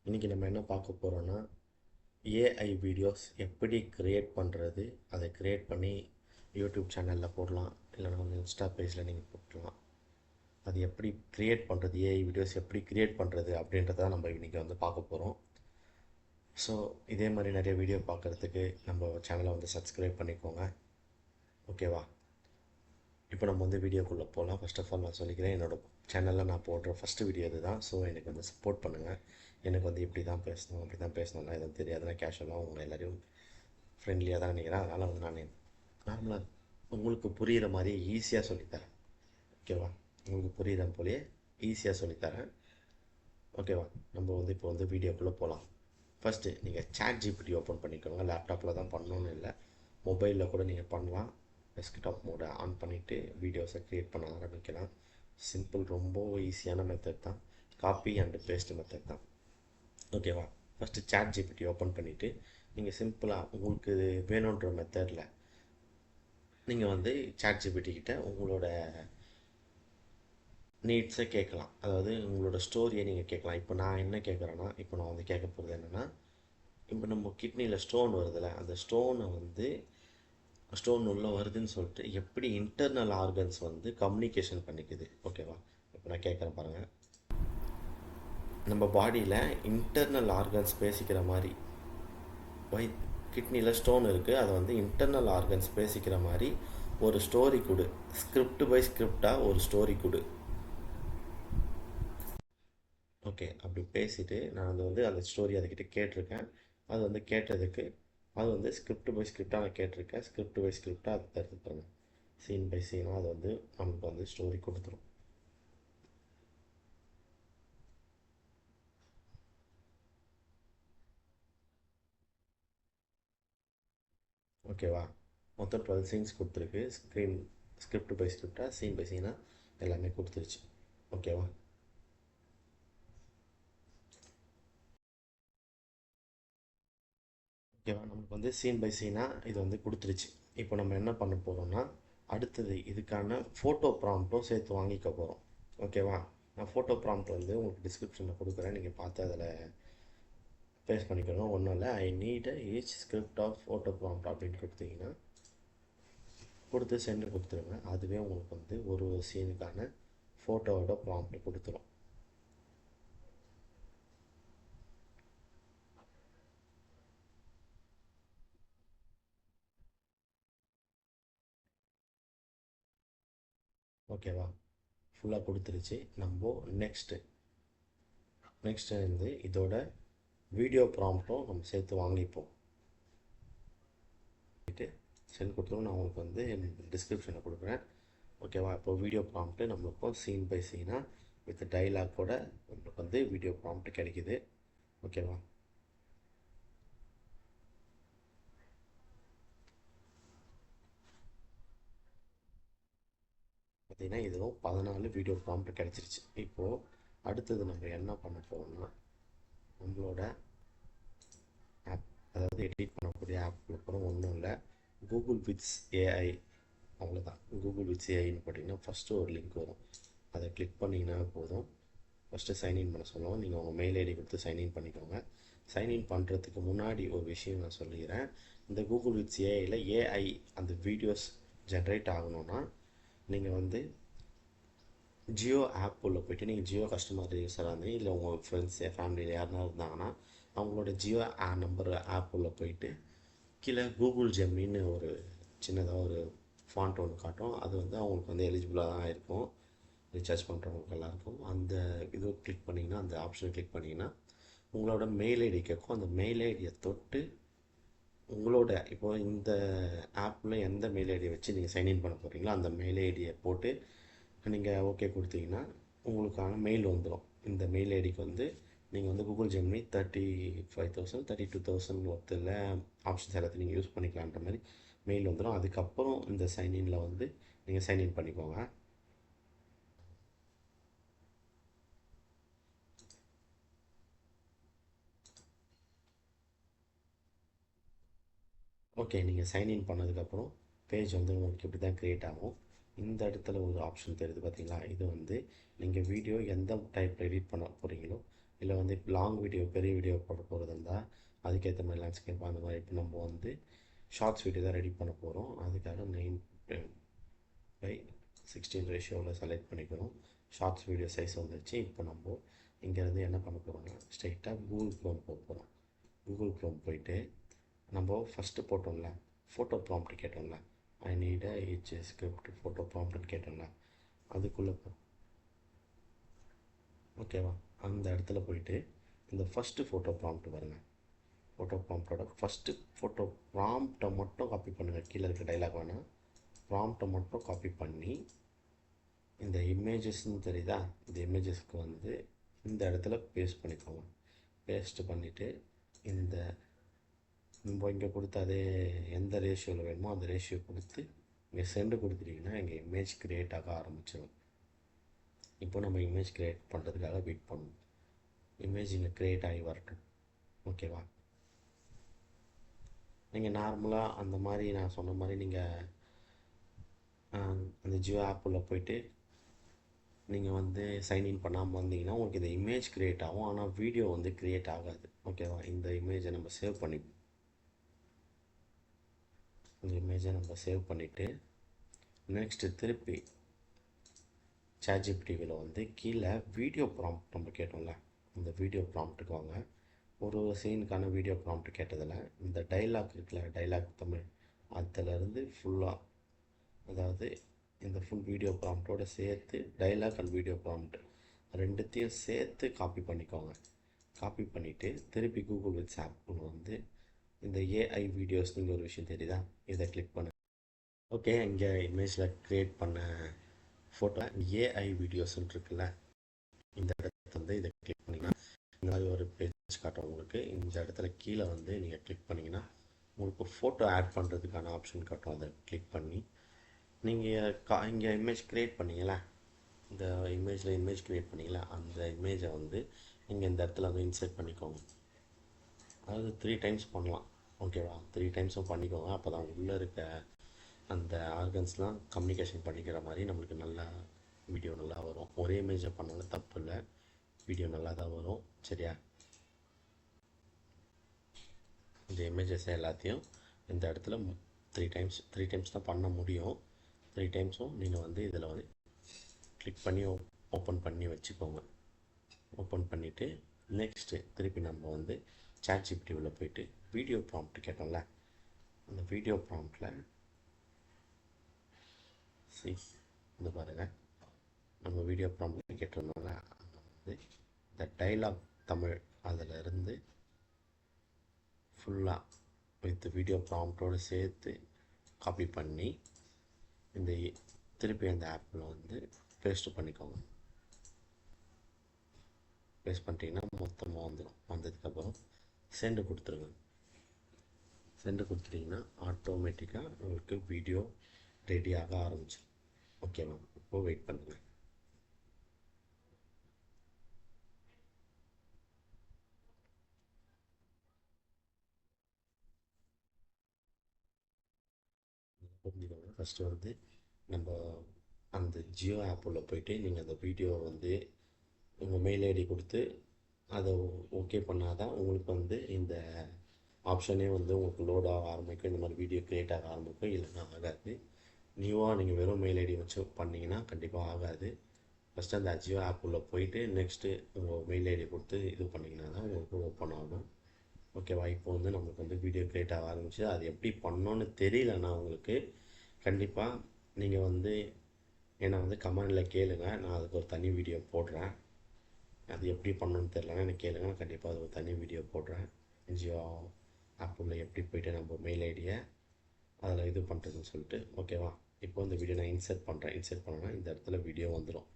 இன்றைக்கி நம்ம என்ன பார்க்க போகிறோன்னா ஏஐ வீடியோஸ் எப்படி க்ரியேட் பண்ணுறது, அதை க்ரியேட் பண்ணி யூடியூப் சேனலில் போடலாம், இல்லைனா வந்து இன்ஸ்டா பேஜில் நீங்கள் போடலாம். அது எப்படி க்ரியேட் பண்ணுறது, ஏஐ வீடியோஸ் எப்படி க்ரியேட் பண்ணுறது அப்படின்றத நம்ம இன்றைக்கி வந்து பார்க்க போகிறோம். ஸோ இதே மாதிரி நிறைய வீடியோ பார்க்குறதுக்கு நம்ம சேனலை வந்து சப்ஸ்கிரைப் பண்ணிக்கோங்க. ஓகேவா? இப்போ நம்ம வந்து வீடியோக்குள்ளே போகலாம். ஃபர்ஸ்ட் ஆஃப் ஆல் நான் சொல்லிக்கிறேன், என்னோடய சேனலில் நான் போடுற ஃபஸ்ட்டு வீடியோ இது தான். ஸோ எனக்கு வந்து சப்போர்ட் பண்ணுங்கள். எனக்கு வந்து இப்படி தான் பேசணும், அப்படி தான் பேசணும்லாம் எதுவும் தெரியாது. நான் கேஷுவலாக உங்களை எல்லோரையும் ஃப்ரெண்ட்லியாக தான் நினைக்கிறேன். அதனால் வந்து நான் நார்மலாக உங்களுக்கு புரிகிற மாதிரி ஈஸியாக சொல்லித்தரேன். ஓகேவா? உங்களுக்கு புரிகிற போலேயே ஈஸியாக சொல்லித்தரேன். ஓகேவா? நம்ம வந்து இப்போ வந்து வீடியோக்குள்ளே போகலாம். ஃபஸ்ட்டு நீங்கள் ChatGPT ஓப்பன் பண்ணிக்கோங்க. லேப்டாப்பில் தான் பண்ணணும்னு இல்லை, மொபைலில் கூட நீங்கள் பண்ணலாம். டெஸ்க்டாப் மோடை ஆன் பண்ணிவிட்டு வீடியோஸை க்ரியேட் பண்ண ஆரம்பிக்கலாம். சிம்பிள், ரொம்ப ஈஸியான மெத்தட் தான். காப்பி அண்டு பேஸ்ட் மெத்தட் தான். ஓகேவா? ஃபஸ்ட்டு ChatGPT ஓப்பன் பண்ணிவிட்டு நீங்கள் சிம்பிளாக உங்களுக்கு வேணுன்ற மெத்தடில் நீங்கள் வந்து ChatGPT கிட்ட உங்களோட நீட்ஸை கேட்கலாம். அதாவது உங்களோட ஸ்டோரியை நீங்கள் கேட்கலாம். இப்போ நான் என்ன கேட்குறேன்னா, இப்போ நான் வந்து கேட்க போகிறது என்னென்னா, இப்போ நம்ம கிட்னியில் ஸ்டோன் வருதுல்ல, அந்த ஸ்டோனை வந்து ஸ்டோன் உள்ளே வருதுன்னு சொல்லிட்டு எப்படி இன்டர்னல் ஆர்கன்ஸ் வந்து கம்யூனிகேஷன் பண்ணிக்குது. ஓகேவா? இப்போ நான் கேட்குறேன் பாருங்கள். நம்ம பாடியில் இன்டர்னல் ஆர்கன்ஸ் பேசிக்கிற மாதிரி, கிட்னியில் ஸ்டோன் இருக்குது, அதை வந்து இன்டர்னல் ஆர்கன்ஸ் பேசிக்கிற மாதிரி ஒரு ஸ்டோரி கொடு, ஸ்கிரிப்ட் பை ஸ்கிரிப்டாக ஒரு ஸ்டோரி கொடு. ஓகே, அப்படி பேசிவிட்டு நான் வந்து அந்த ஸ்டோரி அதுக்கிட்ட கேட்டிருக்கேன். அது வந்து கேட்டதுக்கு அது வந்து ஸ்கிரிப்ட் பை ஸ்கிரிப்டாக நான் கேட்டிருக்கேன். ஸ்கிரிப்ட் பை ஸ்கிரிப்டாக அது தருது. சீன் பை சீனாக அது வந்து நமக்கு வந்து ஸ்டோரி கொடுத்துரும். ஓகேவா? மொத்தம் 12 சீன்ஸ் கொடுத்துருக்கு. ஸ்கிரிப்ட் பை ஸ்கிரிப்டாக, சீன் பை சீனாக எல்லாமே கொடுத்துருச்சு. ஓகேவா? ஓகேவா? நமக்கு வந்து சீன் பை சீனாக இது வந்து கொடுத்துருச்சு. இப்போ நம்ம என்ன பண்ண போகிறோம்னா, அடுத்தது இதுக்கான ஃபோட்டோ ப்ராம்ப்ட்டும் சேர்த்து வாங்கிக்க போகிறோம். ஓகேவா? நான் ஃபோட்டோ ப்ராம்ப்ட் வந்து உங்களுக்கு டிஸ்கிரிப்ஷனில் கொடுக்குறேன், நீங்கள் பார்த்து அதில் பேஸ்ட் பண்ணிக்கணும். ஒன்றும் இல்லை, I need each script of photo prompt அப்படின்னு கொடுத்தீங்கன்னா கொடுத்து சென்டர் கொடுத்துருங்க. அதுவே உங்களுக்கு வந்து ஒரு சீனுக்கான ஃபோட்டோவோட ப்ராம்ப்ட் கொடுத்துரும். ஓகேவா? ஃபுல்லாக கொடுத்துருச்சு. நம்ம நெக்ஸ்ட்டு வந்து இதோட வீடியோ ப்ராம்ப்ட்டும் நம்ம சேர்த்து வாங்கிப்போம். சென்ட் கொடுத்துரும். நான் உங்களுக்கு வந்து டிஸ்கிரிப்ஷனில் கொடுக்குறேன். ஓகேவா? இப்போ வீடியோ ப்ராம்ப்ட்டு நம்மளுக்கும் சீன் பை சீனாக வித் டைலாக்கோட நம்மளுக்கு வந்து வீடியோ ப்ராம்ப்ட் கிடைக்கிது. ஓகேவா? பார்த்திங்கன்னா இதுவும் 14 வீடியோ ப்ராம்ப்ட் கிடச்சிருச்சு. இப்போது அடுத்தது நம்ம என்ன பண்ண போகிறோம்னா, நம்மளோட ஆப், அதாவது எடிட் பண்ணக்கூடிய ஆப்பில் அப்புறம் ஒன்றும் இல்லை, கூகுள் விட்ஸ் ஏஐ, அவ்வளோதான். கூகுள் விட்ஸ் ஏஐன்னு பார்த்தீங்கன்னா ஃபஸ்ட்டு ஒரு லிங்க் வரும், அதை கிளிக் பண்ணிங்கன்னா போதும். ஃபஸ்ட்டு சைன்இன் பண்ண சொல்லுவோம். நீங்கள் உங்கள் மெயில் ஐடி கொடுத்து சைன்இன் பண்ணிக்கோங்க. சைன்இன் பண்ணுறதுக்கு முன்னாடி ஒரு விஷயம் நான் சொல்லிக்கிறேன். இந்த கூகுள் விட்ஸ் ஏஐயில் ஏஐ அந்த வீடியோஸ் ஜென்ரேட் ஆகணும்னா நீங்கள் வந்து ஜியோ ஆப் உள்ள போய்ட்டு, நீங்கள் ஜியோ கஸ்டமர் யூஸராக இருந்தீங்க, இல்லை உங்கள் ஃப்ரெண்ட்ஸு ஃபேமிலியில் யாருனா இருந்தாங்கன்னா அவங்களோட ஜியோ நம்பர் ஆப் உள்ள போயிட்டு கீழே கூகுள் ஜெமினின்னு ஒரு சின்னதாக ஒரு ஃபாண்ட் ஒன்று காட்டும். அது வந்து அவங்களுக்கு வந்து எலிஜிபிளாக தான் இருக்கும், ரீசார்ஜ் பண்ணுறவங்களுக்கு எல்லாருக்கும். அந்த இது கிளிக் பண்ணிங்கன்னா, அந்த ஆப்ஷனை கிளிக் பண்ணிங்கன்னா உங்களோட மெயில் ஐடி கேட்கும். அந்த மெயில் ஐடியை தொட்டு உங்களோட இப்போது இந்த ஆப்பில் எந்த மெயில் ஐடியை வச்சு நீங்கள் சைன்இன் பண்ண போகிறீங்களோ அந்த மெயில் ஐடியை போட்டு நீங்கள் ஓகே கொடுத்தீங்கன்னா உங்களுக்கான மெயில் வந்துடும். இந்த மெயில் ஐடிக்கு வந்து நீங்கள் வந்து கூகுள் ஜெமினி 35,000 32,000 ஒருத்தில் ஆப்ஷன்ஸ் எல்லாத்தையும் நீங்கள் யூஸ் பண்ணிக்கலான்ற மாதிரி மெயில் வந்துடும். அதுக்கப்புறம் இந்த சைன்இனில் வந்து நீங்கள் சைன்இன் பண்ணிக்கோங்க. ஓகே, நீங்கள் சைன்இன் பண்ணதுக்கப்புறம் பேஜ் வந்து உங்களுக்கு இப்படி தான் க்ரியேட் ஆகும். இந்த இடத்துல ஒரு ஆப்ஷன் தெரியுது பார்த்தீங்களா, இது வந்து நீங்கள் வீடியோ எந்த டைப்பில் எடிட் பண்ண போகிறீங்களோ இல்லை வந்து லாங் வீடியோ பெரிய வீடியோ போட போகிறது இருந்தால் அதுக்கேற்ற மாதிரி லேண்ட்ஸ்கேப் அந்த மாதிரி. இப்போ நம்ம வந்து ஷார்ட்ஸ் வீடியோ தான் ரெடி பண்ண போகிறோம். அதுக்காக 9:16 ரேஷியோவில் செலக்ட் பண்ணிக்கிறோம். ஷார்ட்ஸ் வீடியோ சைஸ் வந்துருச்சு. இப்போ நம்ம இங்கேருந்து என்ன பண்ண போகிறோம்னா ஸ்ட்ரைட்டாக கூகுள் க்ரோம் போக போகிறோம். கூகுள் க்ரோம் போயிட்டு நம்ம ஃபஸ்ட்டு போட்டோம்ல ஃபோட்டோ ப்ராம்ப்ட் கேட்டோம்ல, I need H script photo ப்ராம்ப்ட்னு கேட்டோம்ல, அதுக்குள்ளே ஓகேவா, அந்த இடத்துல போயிட்டு இந்த ஃபஸ்ட்டு ஃபோட்டோ ப்ராம்ப்ட் பாருங்கள். ஃபோட்டோ ப்ராம்ப்டோட ஃபஸ்ட்டு ஃபோட்டோ ப்ராம்ப்டை மட்டும் காப்பி பண்ணுங்கள். கீழே இருக்க டைலாக் வேணால் ப்ராம்ப்டை மட்டும் காப்பி பண்ணி இந்த இமேஜஸ்ன்னு தெரியுதா, இந்த இமேஜஸ்க்கு வந்து இந்த இடத்துல பேஸ்ட் பண்ணிக்கோங்க. பேஸ்ட் பண்ணிவிட்டு இந்த நம்ம இங்கே கொடுத்த அதே எந்த ரேஷியோவில் வேணுமோ அந்த ரேஷியோ கொடுத்து இங்கே சென்டு கொடுத்துட்டிங்கன்னா எங்கள் இமேஜ் க்ரியேட் ஆக ஆரம்பிச்சிடும். இப்போ நம்ம இமேஜ் க்ரியேட் பண்ணுறதுக்காக வெயிட் பண்ணணும். இமேஜ் இங்கே க்ரியேட் ஆகி வரட்டும். ஓகேவா, நீங்கள் நார்மலாக அந்த மாதிரி நான் சொன்ன மாதிரி நீங்கள் அந்த ஜியோ ஆப்பில் போயிட்டு நீங்கள் வந்து சைன்இன் பண்ணாமல் வந்தீங்கன்னா உங்களுக்கு இந்த இமேஜ் க்ரியேட் ஆகும், ஆனால் வீடியோ வந்து க்ரியேட் ஆகாது. ஓகேவா, இந்த இமேஜை நம்ம சேவ் பண்ணிவிட்டு நெக்ஸ்ட்டு திருப்பி ChatGPTல வந்து கீழே வீடியோ ப்ராம்ப்ட் நம்ம கேட்டோம்ல, இந்த வீடியோ ப்ராம்ப்ட்டுக்கு வாங்க. ஒரு சீனுக்கான வீடியோ ப்ராம்ப்ட் கேட்டதில் இந்த டைலாக் இருக்குல்ல, டைலாக் தமிழ், அதிலேருந்து ஃபுல்லாக, அதாவது இந்த ஃபுல் வீடியோ ப்ராம்ப்டோடு சேர்த்து டைலாக் அண்ட் வீடியோ ப்ராம்ப்ட் ரெண்டுத்தையும் சேர்த்து காப்பி பண்ணிக்கோங்க. காப்பி பண்ணிவிட்டு திருப்பி கூகுள் வித் ஆப் வந்து இந்த ஏஐ வீடியோஸ் நீங்கள் ஒரு விஷயம் தெரியுதா, இதை கிளிக் பண்ணு. ஓகே, இங்கே இமேஜில் க்ரியேட் பண்ண ஃபோட்டோ ஏஐ வீடியோஸ்ன்னு இருக்குல்ல, இந்த இடத்துல வந்து இதை கிளிக் பண்ணிங்கன்னா இந்த மாதிரி ஒரு பேஜ் காட்டும் உங்களுக்கு. இந்த இடத்துல கீழே வந்து நீங்கள் கிளிக் பண்ணிங்கன்னா உங்களுக்கு ஃபோட்டோ ஆட் பண்ணுறதுக்கான ஆப்ஷன் காட்டும். அதை கிளிக் பண்ணி நீங்கள் இங்கே இமேஜ் க்ரியேட் பண்ணிங்களா, இந்த இமேஜ் க்ரியேட் பண்ணிங்களா, அந்த இமேஜை வந்து நீங்கள் இந்த இடத்துல வந்து இன்சர்ட் பண்ணிக்கோங்க. அதாவது 3 டைம்ஸ் பண்ணலாம். ஓகேவா, 3 டைம்ஸும் பண்ணிக்கோங்க. அப்போ தான் உள்ளே இருக்க அந்த ஆர்கன்ஸ்லாம் கம்யூனிகேஷன் பண்ணிக்கிற மாதிரி நம்மளுக்கு நல்லா வீடியோ நல்லா வரும். ஒரே இமேஜை பண்ணாலும் தப்பு இல்லை, வீடியோ நல்லா தான் வரும். சரியா, இந்த இமேஜஸ் எல்லாத்தையும் இந்த இடத்துல 3 டைம்ஸ் தான் பண்ண முடியும். 3 டைம்ஸும் நீங்கள் வந்து இதில் வந்து கிளிக் பண்ணி ஓப்பன் பண்ணி வச்சுக்கோங்க. ஓப்பன் பண்ணிவிட்டு நெக்ஸ்ட்டு திருப்பி நம்ம வந்து ChatGPT உள்ள போயிட்டு வீடியோ ப்ராம்ப்ட் கேட்டோம்ல, அந்த வீடியோ ப்ராம்ப்டில் இந்த பாருங்கள், நம்ம வீடியோ ப்ராம்ப்ட் கேட்டிருந்தோம்ல, அங்கே வந்து இந்த டைலாக் தமிழ் அதிலிருந்து ஃபுல்லாக வித் வீடியோ ப்ராம்ப்டோடு சேர்த்து காப்பி பண்ணி இந்த திருப்பி அந்த ஆப்பில் வந்து பேஸ்ட் பண்ணிக்கோங்க. பேஸ்ட் பண்ணிட்டீங்கன்னா மொத்தமாக வந்துடும். வந்ததுக்கப்புறம் சென்டு கொடுத்துருங்க. சென்டு கொடுத்துட்டிங்கன்னா ஆட்டோமேட்டிக்காக உங்களுக்கு வீடியோ ரெடியாக ஆரம்பிச்சிடும். ஓகேவா, இப்போது வெயிட் பண்ணுங்கள். புரிஞ்சுக்கோங்க. ஃபஸ்ட்டு வந்து நம்ம அந்த ஜியோ ஆப் உள்ள போயிட்டு நீங்கள் அந்த வீடியோ வந்து உங்கள் மெயில் ஐடி கொடுத்து அதை ஓகே பண்ணால் தான் உங்களுக்கு வந்து இந்த ஆப்ஷனே வந்து உங்களுக்கு லோட் ஆக ஆரம்பிக்கும். இந்த மாதிரி வீடியோ க்ரியேட் ஆக ஆரம்பிக்கும். இல்லைன்னா ஆகாது. நியூவாக நீங்கள் வெறும் மெயில் ஐடி வச்சு பண்ணிங்கன்னா கண்டிப்பாக ஆகாது. ஃபஸ்ட்டு அந்த ஜியோ ஆப் உள்ள போயிட்டு நெக்ஸ்ட்டு உங்கள் மெயில் ஐடி கொடுத்து இது பண்ணிங்கன்னா தான் உங்களுக்கு ஓப்பன் ஆகும். ஓகேவா, இப்போ வந்து நம்மளுக்கு வந்து வீடியோ க்ரியேட் ஆக ஆரம்பிச்சு. அது எப்படி பண்ணோன்னு தெரியலன்னா உங்களுக்கு கண்டிப்பாக நீங்கள் வந்து என்னை வந்து கமெண்டில் கேளுங்க. நான் அதுக்கு ஒரு தனி வீடியோ போடுறேன். அது எப்படி பண்ணணுன்னு தெரியலன்னா எனக்கு கேளுங்க, நான் கண்டிப்பாக அது ஒரு தனி வீடியோ போடுறேன். ஜியோ ஆப் உள்ள எப்படி போய்ட்டு நம்ம மெயில் ஐடியை அதில் இது பண்ணுறதுன்னு சொல்லிட்டு. ஓகேவா, இப்போ இந்த வீடியோ நான் இன்சர்ட் பண்ணுறேன். இன்சர்ட் பண்ணேன்னா இந்த இடத்துல வீடியோ வந்துடும்.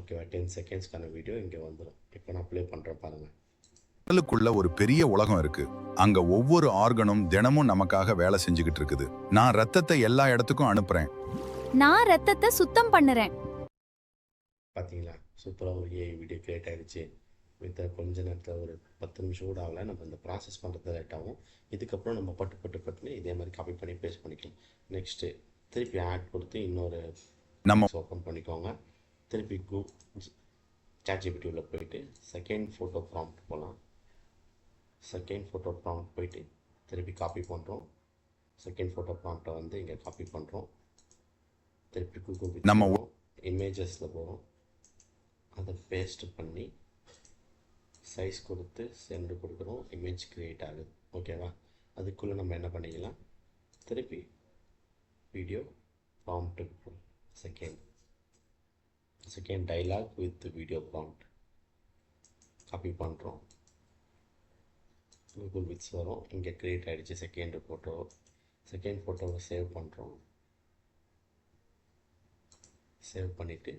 ஓகேவா, 10 செகண்ட்ஸ்க்கான வீடியோ இங்கே வந்துடும். இப்போ நான் ப்ளே பண்ணுறேன் பாருங்கள். உடலுக்குள்ள ஒரு பெரிய உலகம் இருக்கு. அங்க ஒவ்வொரு ஆர்கனும் தினமும் நமக்காக வேலை செஞ்சுக்கிட்டு இருக்குது. நான் ரத்தத்தை எல்லா இடத்துக்கும் அனுப்புறேன். நான் ரத்தத்தை சுத்தம் பண்ணுறேன். பார்த்தீங்களா, சூப்பராக ஒரு ஏஐ வீடியோ க்ரியேட் ஆகிடுச்சு. வித் கொஞ்ச நேரத்தில் ஒரு 10 நிமிஷம் கூட ஆகலை. நம்ம இந்த ப்ராசஸ் பண்ணுறது லேட் ஆகும். இதுக்கப்புறம் நம்ம பட்டுன்னு இதே மாதிரி காப்பி பண்ணி பேஸ்ட் பண்ணிக்கலாம். நெக்ஸ்ட்டு திருப்பி ஆட் கொடுத்து இன்னொரு நம்ம ஓப்பன் பண்ணிக்கோங்க. திருப்பி ChatGPT உள்ள போயிட்டு செகண்ட் ஃபோட்டோ ப்ராம்ப்ட் போகலாம். செகண்ட் ஃபோட்டோ ப்ராம்ப்ட் போயிட்டு திருப்பி காப்பி பண்ணுறோம். செகண்ட் ஃபோட்டோ ப்ராம்ப்டை வந்து இங்கே காப்பி பண்ணுறோம். திருப்பி கூகுள் வித் நம்ம போகிறோம், இமேஜஸில் போகிறோம், அதை பேஸ்ட் பண்ணி சைஸ் கொடுத்து சென்ட் கொடுக்குறோம். இமேஜ் க்ரியேட் ஆகுது. ஓகேவா? அதுக்குள்ளே நம்ம என்ன பண்ணிக்கலாம், திருப்பி வீடியோ ப்ராம்ப்ட்டுக்கு போகிறோம். Second dialogue with video prompt copy பண்ணுறோம். கூகுள் வித்ஸ் வரும், இங்கே க்ரியேட் ஆகிடுச்சு செகண்ட் ஃபோட்டோவை சேவ் பண்ணுறோம். சேவ் பண்ணிவிட்டு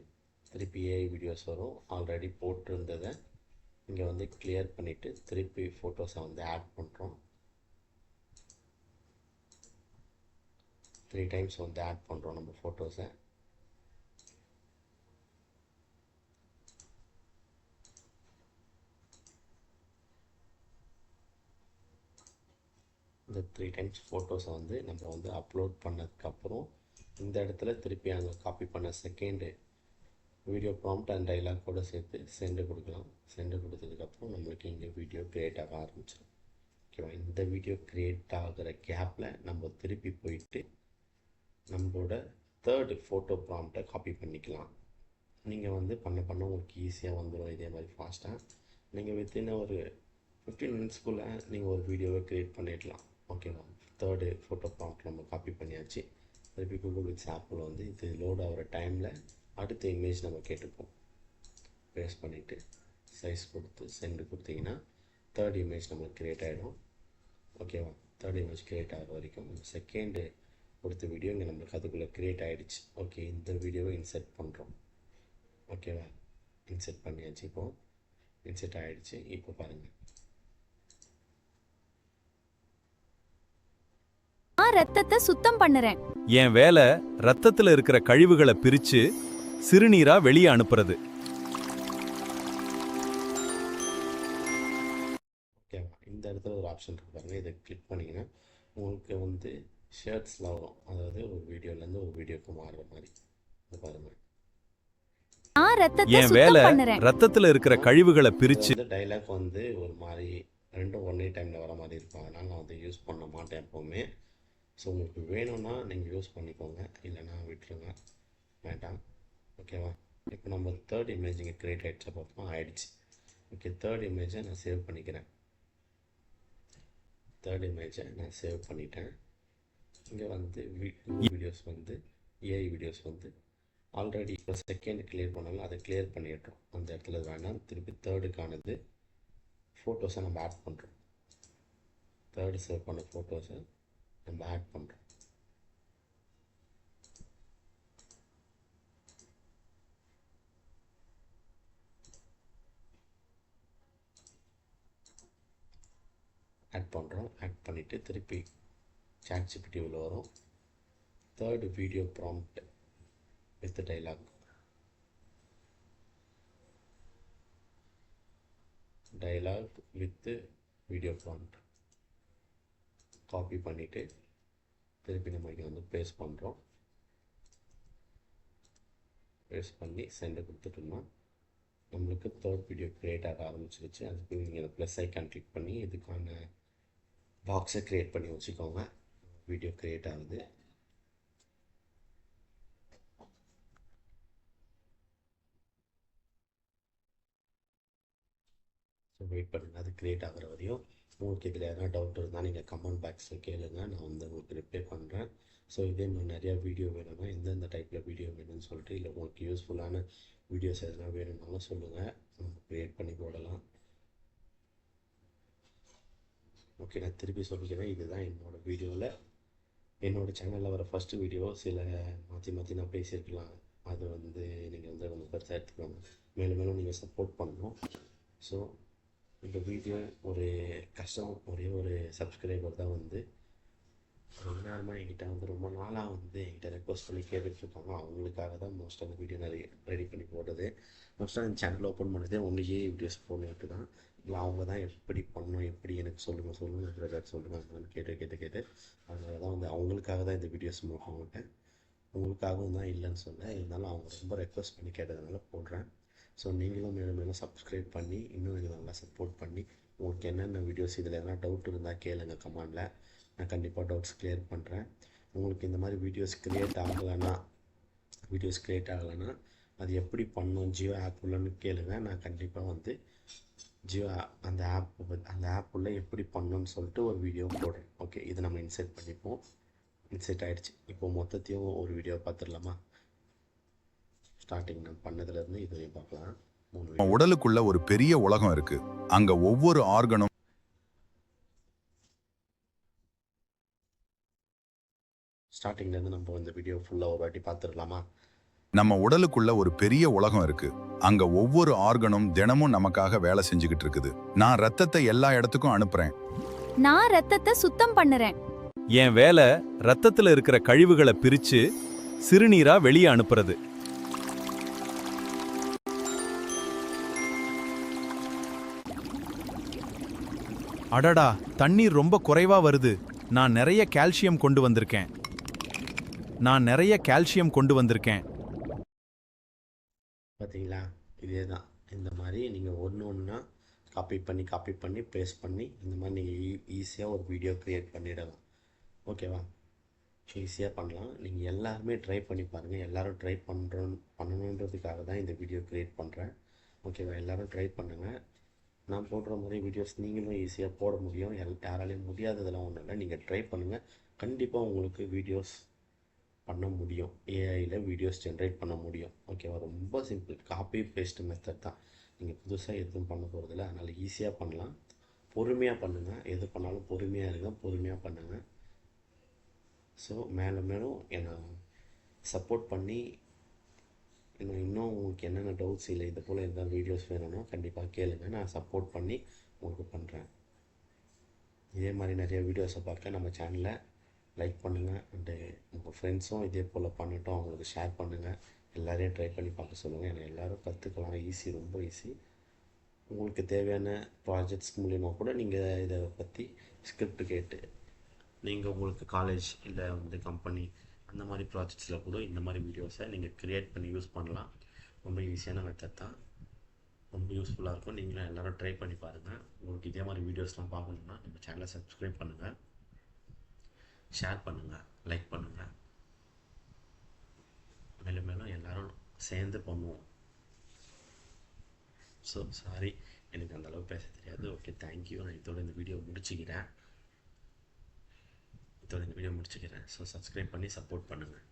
திருப்பி ஏஐ வீடியோஸ் வரும். ஆல்ரெடி போட்டிருந்ததை இங்கே வந்து கிளியர் பண்ணிவிட்டு திருப்பி ஃபோட்டோஸை வந்து ஆட் பண்ணுறோம். 3 டைம்ஸ் வந்து ஆட் பண்ணுறோம் நம்ம ஃபோட்டோஸை. இந்த 3 டைம்ஸ் ஃபோட்டோஸை வந்து நம்ம வந்து அப்லோட் பண்ணதுக்கப்புறம் இந்த இடத்துல திருப்பி அங்கே காப்பி பண்ண second video prompt and dialogue சேர்த்து சென்ட் கொடுக்கலாம். சென்ட் கொடுத்ததுக்கப்புறம் நம்மளுக்கு இங்கே வீடியோ க்ரியேட் ஆக ஆரம்பிச்சிடும். ஓகேவா? இந்த வீடியோ க்ரியேட் ஆகிற கேப்பில் நம்ம திருப்பி போயிட்டு நம்மளோட தேர்டு ஃபோட்டோ ப்ராம்ப்டை காப்பி பண்ணிக்கலாம். நீங்கள் வந்து பண்ண உங்களுக்கு ஈஸியாக வந்துடும். இதே மாதிரி ஃபாஸ்ட்டாக நீங்கள் வித்தின் ஒரு 15 மினிட்ஸ்க்குள்ளே நீங்கள் ஒரு வீடியோவை க்ரியேட் பண்ணிடலாம். ஓகேவா? தேர்டு ஃபோட்டோ ப்ராம்ப்ட் நம்ம காப்பி பண்ணியாச்சு. திருப்பி கூகுள் வித்ஸ் ஆப்பில் வந்து இது லோட் ஆகிற டைமில் அடுத்த இமேஜ் நம்ம கேட்டுப்போம். பேஸ்ட் பண்ணிவிட்டு சைஸ் கொடுத்து சென்ட் கொடுத்தீங்கன்னா தேர்ட் இமேஜ் நம்மளுக்கு க்ரியேட் ஆகிடும். ஓகேவா? தேர்ட் இமேஜ் க்ரியேட் ஆகிற வரைக்கும் செகண்டு கொடுத்த வீடியோ இங்கே நம்மளுக்கு அதுக்குள்ளே க்ரியேட் ஆகிடுச்சு. ஓகே, இந்த வீடியோவை இன்செர்ட் பண்ணுறோம். ஓகேவா? இன்செர்ட் பண்ணியாச்சு. இப்போது இன்செர்ட் ஆகிடுச்சு. இப்போ பாருங்கள், நான் ரத்தத்தை சுத்தம் பண்ணுறேன். என் வேலை ரத்தத்துல இருக்கிற கழிவுகளை பிரிச்சு சிறுநீரா வெளியே அனுப்புறது. ஓகேவா? இந்த இடத்துல ஒரு ஆப்ஷன் இருக்கு பாருங்கள். இதை கிளிக் பண்ணிங்கன்னா உங்களுக்கு வந்து ஷர்ட்ஸ்லாம் வரும். அதாவது ஒரு வீடியோலேருந்து ஒரு வீடியோக்கு மாறுற மாதிரி. இது பாருங்கள், நான் ரத்தத்தை என் சுத்தம் வேலை பண்ணுறேன். ரத்தத்துல இருக்கிற கழிவுகளை பிரிச்சு இந்த டைலாக் வந்து ஒரு மாதிரி ரெண்டும் ஒன்றே டைமில் வர மாதிரி இருக்கும். அதனால் நான் வந்து யூஸ் பண்ண மாட்டேன் எப்போவுமே. ஸோ உங்களுக்கு வேணும்னா நீங்கள் யூஸ் பண்ணிக்கோங்க, இல்லைனா விட்டுருங்க, வேண்டாம். ஓகேவா? இப்போ நம்ம தேர்ட் இமேஜ் இங்கே க்ரியேட் ஆகிடுச்சா பார்ப்போம். ஆகிடுச்சு. ஓகே, தேர்ட் இமேஜை நான் சேவ் பண்ணிக்கிறேன். தேர்ட் இமேஜை நான் சேவ் பண்ணிட்டேன். இங்கே வந்து வீடியோஸ் வந்து ஏஐ வீடியோஸ் வந்து ஆல்ரெடி இப்போ செகண்ட் கிளியர் பண்ணாலும் அதை கிளியர் பண்ணிடுறோம். அந்த இடத்துல வேணாம். திருப்பி தேர்டுக்கானது ஃபோட்டோஸை நம்ம ஆட் பண்ணுறோம். தேர்டு சேவ் பண்ண ஃபோட்டோஸை நம்ம ஆட் பண்ணுறோம். ஆட் பண்ணிவிட்டு திருப்பி ChatGPT உள்ள வரும். Third video prompt with dialogue with video prompt copy பண்ணிவிட்டு திருப்பி நம்ம இங்கே வந்து பேஸ்ட் பண்ணுறோம். பேஸ்ட் பண்ணி சென்ட் கொடுத்துட்டோம்னா நம்மளுக்கு தேர்ட் வீடியோ க்ரியேட் ஆக ஆரம்பிச்சிருச்சு. அதுக்கு நீங்கள் ப்ளஸ் ஐக்கான் கிளிக் பண்ணி இதுக்கான பாக்ஸை க்ரியேட் பண்ணி வச்சுக்கோங்க. வீடியோ க்ரியேட் ஆகுது. ஸோ வெயிட் பண்ணுங்கள், அது க்ரியேட் ஆகிற வரையும். உங்களுக்கு இதில் எதனா டவுட் இருந்தால் நீங்கள் கமெண்ட் பாக்ஸில் கேளுங்க, நான் வந்து உங்களுக்கு ரிப்ளை பண்ணுறேன். ஸோ இதே மாதிரி நிறையா வீடியோ வேணும்னா எந்தெந்த டைப்பில் வீடியோ வேணும்னு சொல்லிட்டு, இல்லை உங்களுக்கு யூஸ்ஃபுல்லான வீடியோஸ் எதனா வேணும்னாலும் சொல்லுங்கள், நம்ம க்ரியேட் பண்ணி போடலாம். ஓகே, நான் திருப்பி சொல்லிக்கிறேன், இதுதான் என்னோடய வீடியோவில் என்னோடய சேனலில் வர ஃபஸ்ட்டு வீடியோ. சில மாற்றி நான் பேசியிருக்கலாம், அது வந்து நீங்கள் வந்து ரொம்ப பெருசாக எடுத்துக்கோங்க. மேலும் மேலும் நீங்கள் சப்போர்ட் பண்ணணும். ஸோ இந்த வீடியோ ஒரு ஒரே ஒரு சப்ஸ்கிரைபர் தான் வந்து ரொம்ப நேரமாக என்கிட்ட வந்து ரொம்ப நாளாக வந்து என்கிட்ட ரெக்வஸ்ட் பண்ணி கேட்டுட்ருக்காங்க. அவங்களுக்காக தான் மோஸ்ட்டாக அந்த வீடியோ நிறைய ரெடி பண்ணி போடுறது. மோஸ்ட்டாக அந்த சேனல் ஓப்பன் பண்ணதே ஒன்றுயே வீடியோஸ் போடணுட்டு தான். இல்லை அவங்க தான் எப்படி பண்ணணும், எப்படி எனக்கு சொல்லுங்கள் பிரதர் சொல்லுங்கள் கேட்டு அதனால தான் வந்து அவங்களுக்காக தான் இந்த வீடியோஸ் போட்டேன். உங்களுக்காகவும் தான் இல்லைன்னு சொன்னேன். இருந்தாலும் அவங்க ரொம்ப ரெக்வஸ்ட் பண்ணி கேட்டதுனால போடுறேன். ஸோ நீங்களும் மேலும் மேலும் சப்ஸ்கிரைப் பண்ணி இன்னும் எனக்கு நல்லா சப்போர்ட் பண்ணி உங்களுக்கு என்னென்ன வீடியோஸ் இதில் எதனா டவுட் இருந்தால் கேளுங்க கமெண்டில். நான் கண்டிப்பாக டவுட்ஸ் கிளியர் பண்ணுறேன். உங்களுக்கு இந்த மாதிரி வீடியோஸ் க்ரியேட் ஆகலைன்னா அது எப்படி பண்ணணும் ஜியோ ஆப் உள்ளன்னு கேளுங்க. நான் கண்டிப்பாக வந்து ஜியோ அந்த ஆப் உள்ள எப்படி பண்ணணும்னு சொல்லிட்டு ஒரு வீடியோ போடுறேன். ஓகே, இது நம்ம இன்செர்ட் பண்ணிப்போம். இன்செர்ட் ஆகிடுச்சு. இப்போ மொத்தத்தையும் ஒரு வீடியோ பார்த்துடலாமா? ஸ்டார்டிங் நான் பண்ணதுலேருந்து இதையும் பார்க்கலாம். 3 நம்ம உடலுக்குள்ள ஒரு பெரிய உலகம் இருக்கு. அங்க ஒவ்வொரு ஆர்கனும் ஸ்டார்டிங்லேருந்து நம்ம இந்த வீடியோ ஃபுல்லாக ஒரு வாட்டி பார்த்துடலாமா? நம்ம உடலுக்குள்ள ஒரு பெரிய உலகம் இருக்கு. அங்க ஒவ்வொரு ஆர்கனும் தினமும் நமக்காக வேலை செஞ்சுக்கிட்டு இருக்குது. நான் ரத்தத்தை எல்லா இடத்துக்கும் அனுப்புறேன். நான் ரத்தத்தை சுத்தம் பண்ணுறேன். என் வேலை ரத்தத்துல இருக்கிற கழிவுகளை பிரிச்சு சிறுநீரா வெளியே அனுப்புறது. அடடா, தண்ணீர் ரொம்ப குறைவா வருது. நான் நிறைய கால்சியம் கொண்டு வந்திருக்கேன். பார்த்தீங்களா? இதே தான். இந்த மாதிரி நீங்கள் ஒன்றா காப்பி பண்ணி பேஸ்ட் பண்ணி இந்த மாதிரி நீங்கள் ஈஸியாக ஒரு வீடியோ க்ரியேட் பண்ணிடலாம். ஓகேவா? ஈஸியாக பண்ணலாம். நீங்கள் எல்லாருமே ட்ரை பண்ணி பாருங்கள். எல்லோரும் ட்ரை பண்ணணுன்றதுக்காக தான் இந்த வீடியோ க்ரியேட் பண்ணுறேன். ஓகேவா? எல்லோரும் ட்ரை பண்ணுங்கள். நான் போடுற மாதிரி வீடியோஸ் நீங்களும் ஈஸியாக போட முடியும். யாராலையும் முடியாததெல்லாம் ஒன்றும் இல்லை. நீங்கள் ட்ரை பண்ணுங்கள். கண்டிப்பாக உங்களுக்கு வீடியோஸ் பண்ண முடியும். ஏஐயில் வீடியோஸ் ஜென்ரேட் பண்ண முடியும். ஓகேவா? ரொம்ப சிம்பிள். காப்பி பேஸ்ட் மெத்தட் தான். நீங்கள் புதுசாக எதுவும் பண்ண போகிறதில்ல. அதனால் ஈஸியாக பண்ணலாம். பொறுமையாக பண்ணுங்கள். எது பண்ணாலும் பொறுமையாக இருங்க. பொறுமையாக பண்ணுங்கள். ஸோ மேலும் என்னை சப்போர்ட் பண்ணி இன்னும் உங்களுக்கு என்னென்ன டவுட்ஸ் இல்லை இது போல் எந்த வீடியோஸ் வேணும்னா கண்டிப்பாக கேளுங்க. நான் சப்போர்ட் பண்ணி உங்களுக்கு பண்ணுறேன். இதே மாதிரி நிறைய வீடியோஸை பார்க்க நம்ம சேனலை லைக் பண்ணுங்கள். அண்டு உங்கள் ஃப்ரெண்ட்ஸும் இதே போல் பண்ணட்டும். அவங்களுக்கு ஷேர் பண்ணுங்கள். எல்லோரையும் ட்ரை பண்ணி பார்க்க சொல்லுங்கள். ஏன்னா எல்லோரும் கற்றுக்கலாம். ஈஸி, ரொம்ப ஈஸி. உங்களுக்கு தேவையான ப்ராஜெக்ட்ஸ் மூலிமா கூட நீங்கள் இதை பற்றி ஸ்கிரிப்ட் கேட்டு நீங்கள் உங்களுக்கு காலேஜ் இல்லை வந்து கம்பெனி அந்த மாதிரி ப்ராஜெக்ட்ஸில் கூட இந்த மாதிரி வீடியோஸை நீங்கள் க்ரியேட் பண்ணி யூஸ் பண்ணலாம். ரொம்ப ஈஸியான மெத்தட் தான். ரொம்ப யூஸ்ஃபுல்லாக இருக்கும். நீங்களும் எல்லோரும் ட்ரை பண்ணி பாருங்கள். உங்களுக்கு இதே மாதிரி வீடியோஸ்லாம் பார்க்கணுன்னா நம்ம சேனலை சப்ஸ்கிரைப் பண்ணுங்கள், ஷேர் பண்ணுங்கள், லைக் பண்ணுங்கள். மேலும் எல்லோரும் சேர்ந்து பண்ணுவோம். ஸோ சாரி, எனக்கு அந்தளவுக்கு பேச தெரியாது. Okay, thank you. நான் இதோட இந்த வீடியோ முடிச்சுக்கிறேன். ஸோ சப்ஸ்கிரைப் பண்ணி சப்போர்ட் பண்ணுங்கள்.